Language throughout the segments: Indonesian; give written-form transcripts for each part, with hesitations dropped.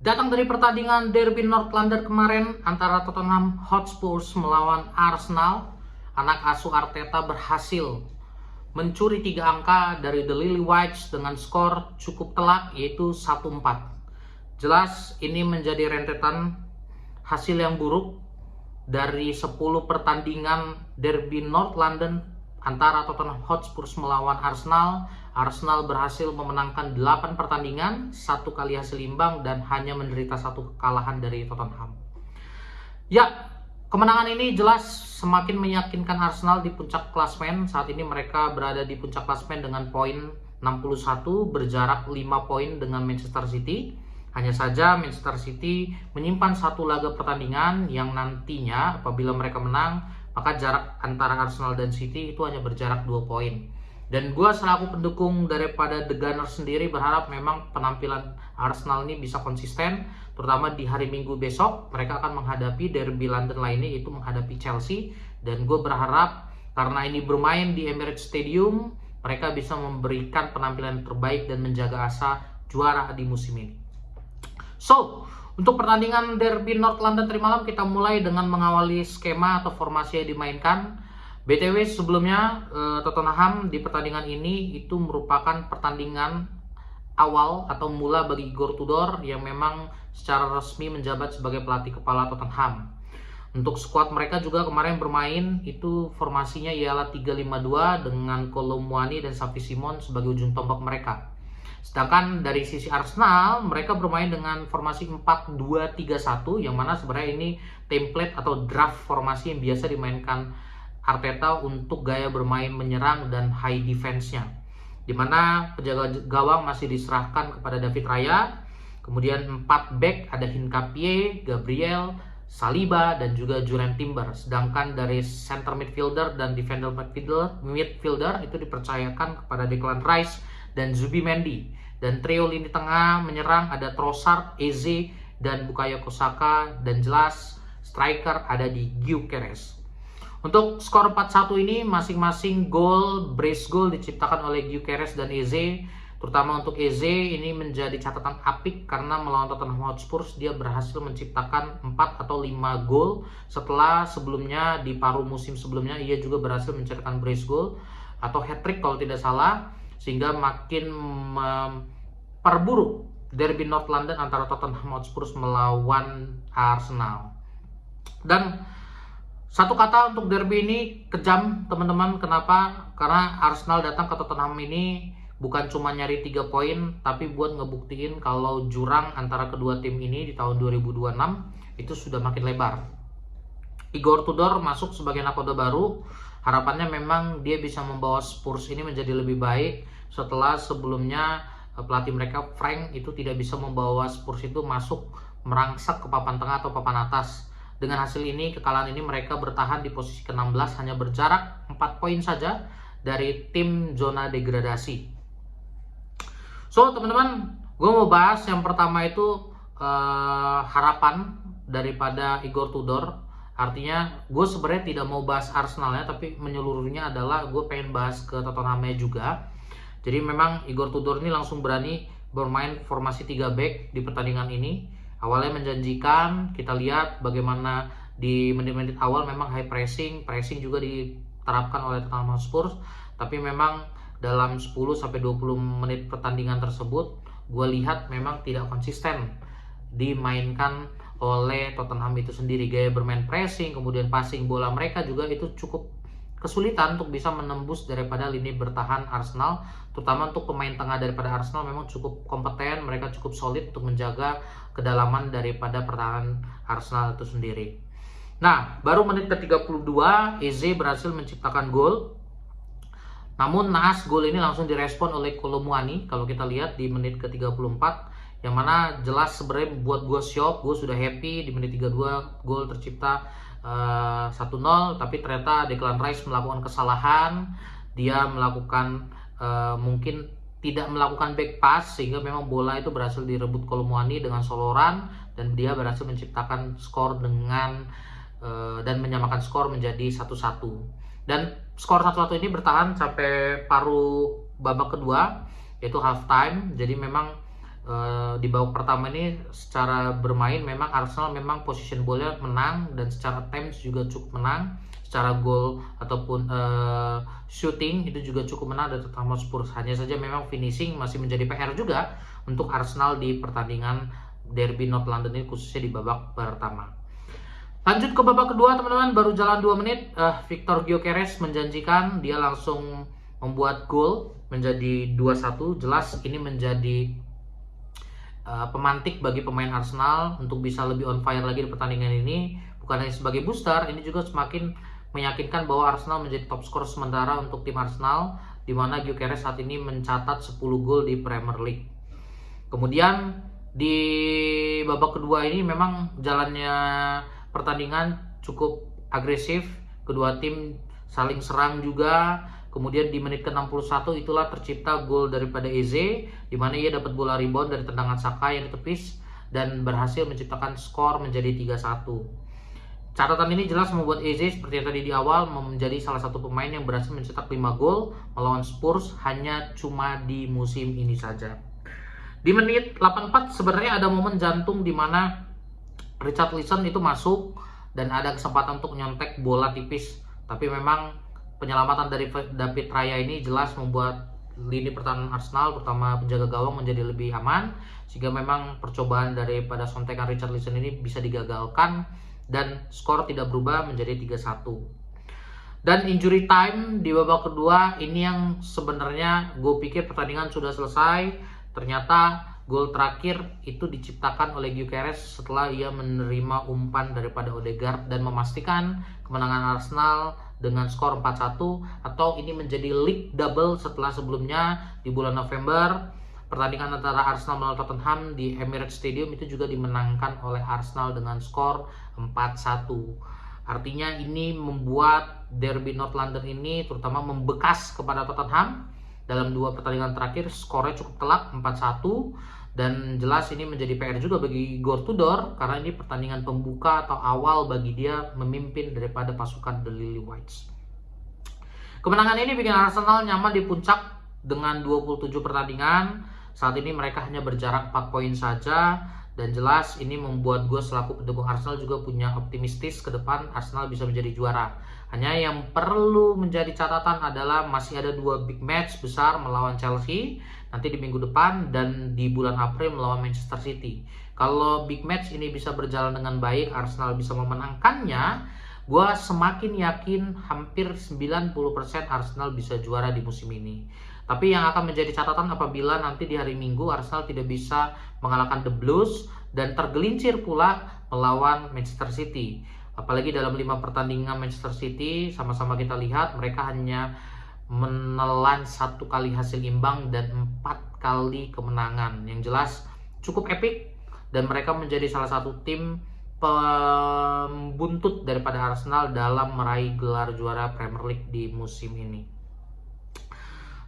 Datang dari pertandingan Derby North London kemarin antara Tottenham Hotspur melawan Arsenal, anak asuh Arteta berhasil mencuri 3 angka dari The Lily Whites dengan skor cukup telak yaitu 1-4. Jelas ini menjadi rentetan hasil yang buruk dari 10 pertandingan Derby North London antara Tottenham Hotspur melawan Arsenal. Arsenal berhasil memenangkan 8 pertandingan, 1 kali hasil imbang dan hanya menderita 1 kekalahan dari Tottenham. Ya, kemenangan ini jelas semakin meyakinkan Arsenal di puncak klasemen. Saat ini mereka berada di puncak klasemen dengan poin 61, berjarak 5 poin dengan Manchester City. Hanya saja Manchester City menyimpan 1 laga pertandingan yang nantinya apabila mereka menang, maka jarak antara Arsenal dan City itu hanya berjarak 2 poin. Dan gue selaku pendukung daripada The Gunners sendiri berharap memang penampilan Arsenal ini bisa konsisten, terutama di hari Minggu besok. Mereka akan menghadapi Derby London lainnya, yaitu menghadapi Chelsea. Dan gue berharap karena ini bermain di Emirates Stadium, mereka bisa memberikan penampilan terbaik dan menjaga asa juara di musim ini. So, untuk pertandingan Derby North London tadi malam kita mulai dengan mengawali skema atau formasi yang dimainkan. BTW sebelumnya Tottenham di pertandingan ini itu merupakan pertandingan awal atau mula bagi Igor Tudor yang memang secara resmi menjabat sebagai pelatih kepala Tottenham. Untuk skuad mereka juga kemarin bermain itu formasinya ialah 3-5-2 dengan Kolo Muani dan Xavi Simons sebagai ujung tombak mereka. Sedangkan dari sisi Arsenal mereka bermain dengan formasi 4-2-3-1 yang mana sebenarnya ini template atau draft formasi yang biasa dimainkan Arteta untuk gaya bermain menyerang dan high defense-nya, dimana penjaga gawang masih diserahkan kepada David Raya. Kemudian 4 back ada Hincapié, Gabriel, Saliba dan juga Jurriën Timber. Sedangkan dari center midfielder dan defender midfielder itu dipercayakan kepada Declan Rice dan Zubimendi. Dan trio lini tengah menyerang ada Trossard, Eze dan Bukayo Saka, dan jelas striker ada di Gyökeres. Untuk skor 4-1 ini masing-masing brace goal diciptakan oleh Gyökeres dan Eze. Terutama untuk Eze ini menjadi catatan apik karena melawan Tottenham Hotspur dia berhasil menciptakan 4 atau 5 gol setelah sebelumnya di paruh musim sebelumnya ia juga berhasil mencetakkan brace goal atau hat-trick kalau tidak salah, sehingga makin memperburuk Derby North London antara Tottenham Hotspur melawan Arsenal. Dan satu kata untuk derby ini, kejam teman-teman. Kenapa? Karena Arsenal datang ke Tottenham ini bukan cuma nyari 3 poin, tapi buat ngebuktiin kalau jurang antara kedua tim ini di tahun 2026 itu sudah makin lebar. Igor Tudor masuk sebagai nakoda baru. Harapannya memang dia bisa membawa Spurs ini menjadi lebih baik setelah sebelumnya pelatih mereka Frank itu tidak bisa membawa Spurs itu masuk merangsak ke papan tengah atau papan atas. Dengan hasil ini, kekalahan ini mereka bertahan di posisi ke-16 hanya berjarak 4 poin saja dari tim zona degradasi. So teman-teman, gue mau bahas yang pertama itu harapan daripada Igor Tudor. Artinya gue sebenarnya tidak mau bahas Arsenalnya, tapi menyeluruhnya adalah gue pengen bahas ke Tottenhamnya juga. Jadi memang Igor Tudor ini langsung berani bermain formasi 3 back di pertandingan ini. Awalnya menjanjikan, kita lihat bagaimana di menit-menit awal memang high pressing juga diterapkan oleh Tottenham Hotspur. Tapi memang dalam 10-20 menit pertandingan tersebut, gue lihat memang tidak konsisten dimainkan oleh Tottenham itu sendiri. Gaya bermain pressing, kemudian passing bola mereka juga itu cukup kesulitan untuk bisa menembus daripada lini bertahan Arsenal. Terutama untuk pemain tengah daripada Arsenal memang cukup kompeten, mereka cukup solid untuk menjaga kedalaman daripada pertahanan Arsenal itu sendiri. Nah, baru menit ke-32 Eze berhasil menciptakan gol. Namun naas gol ini langsung direspon oleh Kolo Muani kalau kita lihat di menit ke-34, yang mana jelas sebenarnya buat gue shock, gue sudah happy di menit 32 gol tercipta 1-0, tapi ternyata Declan Rice melakukan kesalahan. Dia melakukan mungkin tidak melakukan back pass sehingga memang bola itu berhasil direbut Kolo Muani dengan soloran dan dia berhasil menciptakan skor dengan dan menyamakan skor menjadi 1-1. Dan skor 1-1 ini bertahan sampai paruh babak kedua, yaitu half time. Jadi memang Di babak pertama ini secara bermain memang Arsenal memang position ball-nya menang dan secara attempts juga cukup menang, secara gol ataupun shooting itu juga cukup menang dari Tottenham Hotspur. Hanya saja memang finishing masih menjadi PR juga untuk Arsenal di pertandingan Derby North London ini, khususnya di babak pertama. Lanjut ke babak kedua teman-teman, baru jalan 2 menit, Victor Gyökeres menjanjikan, dia langsung membuat gol menjadi 2-1. Jelas ini menjadi pemantik bagi pemain Arsenal untuk bisa lebih on fire lagi di pertandingan ini. Bukan hanya sebagai booster, ini juga semakin meyakinkan bahwa Arsenal menjadi top skor sementara untuk tim Arsenal, di mana Gyökeres saat ini mencatat 10 gol di Premier League. Kemudian di babak kedua ini memang jalannya pertandingan cukup agresif, kedua tim saling serang juga. Kemudian di menit ke-61 itulah tercipta gol daripada Eze, di mana ia dapat bola rebound dari tendangan Saka yang ditepis dan berhasil menciptakan skor menjadi 3-1. Catatan ini jelas membuat Eze seperti yang tadi di awal menjadi salah satu pemain yang berhasil mencetak 5 gol melawan Spurs hanya cuma di musim ini saja. Di menit 84 sebenarnya ada momen jantung di mana Richarlison itu masuk dan ada kesempatan untuk nyontek bola tipis, tapi memang penyelamatan dari David Raya ini jelas membuat lini pertahanan Arsenal, terutama penjaga gawang, menjadi lebih aman, sehingga memang percobaan daripada sontekan Richarlison ini bisa digagalkan dan skor tidak berubah menjadi 3-1. Dan injury time di babak kedua ini yang sebenarnya gue pikir pertandingan sudah selesai, ternyata gol terakhir itu diciptakan oleh Gyökeres setelah ia menerima umpan daripada Odegaard dan memastikan kemenangan Arsenal dengan skor 4-1, atau ini menjadi league double setelah sebelumnya di bulan November pertandingan antara Arsenal melawan Tottenham di Emirates Stadium itu juga dimenangkan oleh Arsenal dengan skor 4-1. Artinya ini membuat Derby North London ini terutama membekas kepada Tottenham. Dalam 2 pertandingan terakhir skornya cukup telak 4-1, dan jelas ini menjadi PR juga bagi Igor Tudor karena ini pertandingan pembuka atau awal bagi dia memimpin daripada pasukan The Lily Whites. Kemenangan ini bikin Arsenal nyaman di puncak dengan 27 pertandingan. Saat ini mereka hanya berjarak 4 poin saja, dan jelas ini membuat gue selaku pendukung Arsenal juga punya optimistis ke depan Arsenal bisa menjadi juara. Hanya yang perlu menjadi catatan adalah masih ada 2 big match besar melawan Chelsea nanti di minggu depan dan di bulan April melawan Manchester City. Kalau big match ini bisa berjalan dengan baik, Arsenal bisa memenangkannya, gue semakin yakin hampir 90% Arsenal bisa juara di musim ini. Tapi yang akan menjadi catatan apabila nanti di hari Minggu Arsenal tidak bisa mengalahkan The Blues dan tergelincir pula melawan Manchester City. Apalagi dalam 5 pertandingan Manchester City sama-sama kita lihat mereka hanya menelan 1 kali hasil imbang dan 4 kali kemenangan. Yang jelas cukup epik dan mereka menjadi salah satu tim pembuntut daripada Arsenal dalam meraih gelar juara Premier League di musim ini.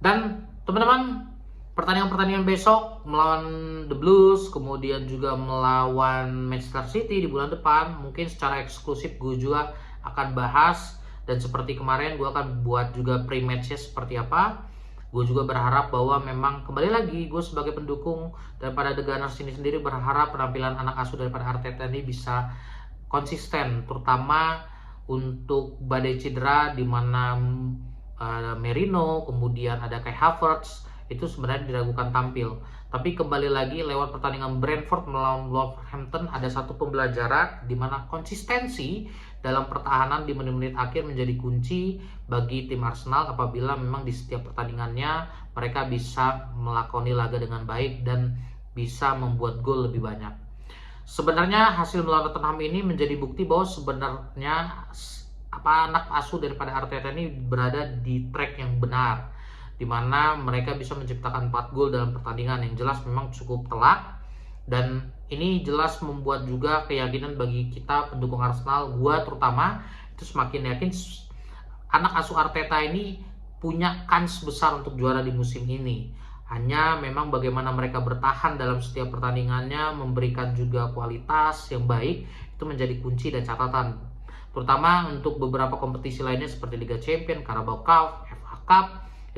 Dan teman-teman, pertandingan-pertandingan besok melawan The Blues, kemudian juga melawan Manchester City di bulan depan, mungkin secara eksklusif gue juga akan bahas. Dan seperti kemarin gue akan buat juga pre-matchnya seperti apa. Gue juga berharap bahwa memang kembali lagi gue sebagai pendukung daripada The Gunners ini sendiri berharap penampilan anak asuh daripada Arteta ini bisa konsisten, terutama untuk badai cedera di mana Merino, kemudian ada Kai Havertz itu sebenarnya diragukan tampil. Tapi kembali lagi lewat pertandingan Brentford melawan Wolverhampton ada satu pembelajaran di mana konsistensi dalam pertahanan di menit-menit akhir menjadi kunci bagi tim Arsenal apabila memang di setiap pertandingannya mereka bisa melakoni laga dengan baik dan bisa membuat gol lebih banyak. Sebenarnya hasil melawan Tottenham ini menjadi bukti bahwa sebenarnya anak asuh daripada Arteta ini berada di track yang benar, di mana mereka bisa menciptakan 4 gol dalam pertandingan yang jelas memang cukup telak. Dan ini jelas membuat juga keyakinan bagi kita pendukung Arsenal, gua terutama itu semakin yakin anak asuh Arteta ini punya kans besar untuk juara di musim ini. Hanya memang bagaimana mereka bertahan dalam setiap pertandingannya, memberikan juga kualitas yang baik, itu menjadi kunci dan catatan. Terutama untuk beberapa kompetisi lainnya seperti Liga Champions, Carabao Cup, FA Cup,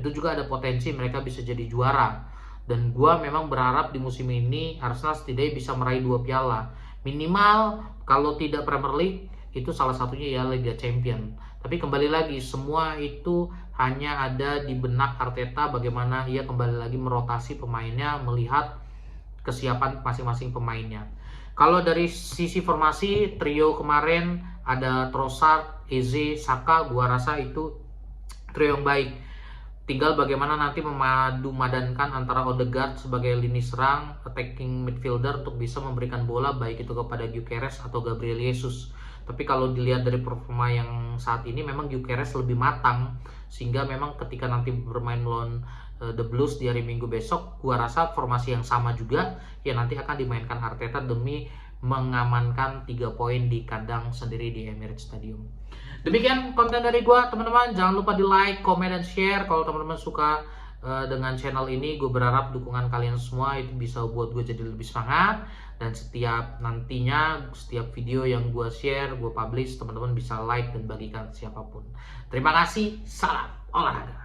itu juga ada potensi mereka bisa jadi juara. Dan gua memang berharap di musim ini Arsenal setidaknya bisa meraih 2 piala. Minimal kalau tidak Premier League itu salah satunya ya Liga Champion. Tapi kembali lagi semua itu hanya ada di benak Arteta, bagaimana ia kembali lagi merotasi pemainnya, melihat kesiapan masing-masing pemainnya. Kalau dari sisi formasi trio kemarin ada Trossard, Eze, Saka, gua rasa itu trio yang baik. Tinggal bagaimana nanti memadu-madankan antara Odegaard sebagai lini serang, attacking midfielder untuk bisa memberikan bola baik itu kepada Gyökeres atau Gabriel Jesus. Tapi kalau dilihat dari performa yang saat ini memang Gyökeres lebih matang, sehingga memang ketika nanti bermain melawan The Blues di hari Minggu besok, gua rasa formasi yang sama juga ya nanti akan dimainkan Arteta demi mengamankan 3 poin di kandang sendiri di Emirates Stadium. Demikian konten dari gua, teman-teman. Jangan lupa di like, comment, dan share. Kalau teman-teman suka dengan channel ini, gue berharap dukungan kalian semua itu bisa buat gue jadi lebih semangat. Dan setiap video yang gue share, gue publish, teman-teman bisa like dan bagikan ke siapapun. Terima kasih, salam olahraga.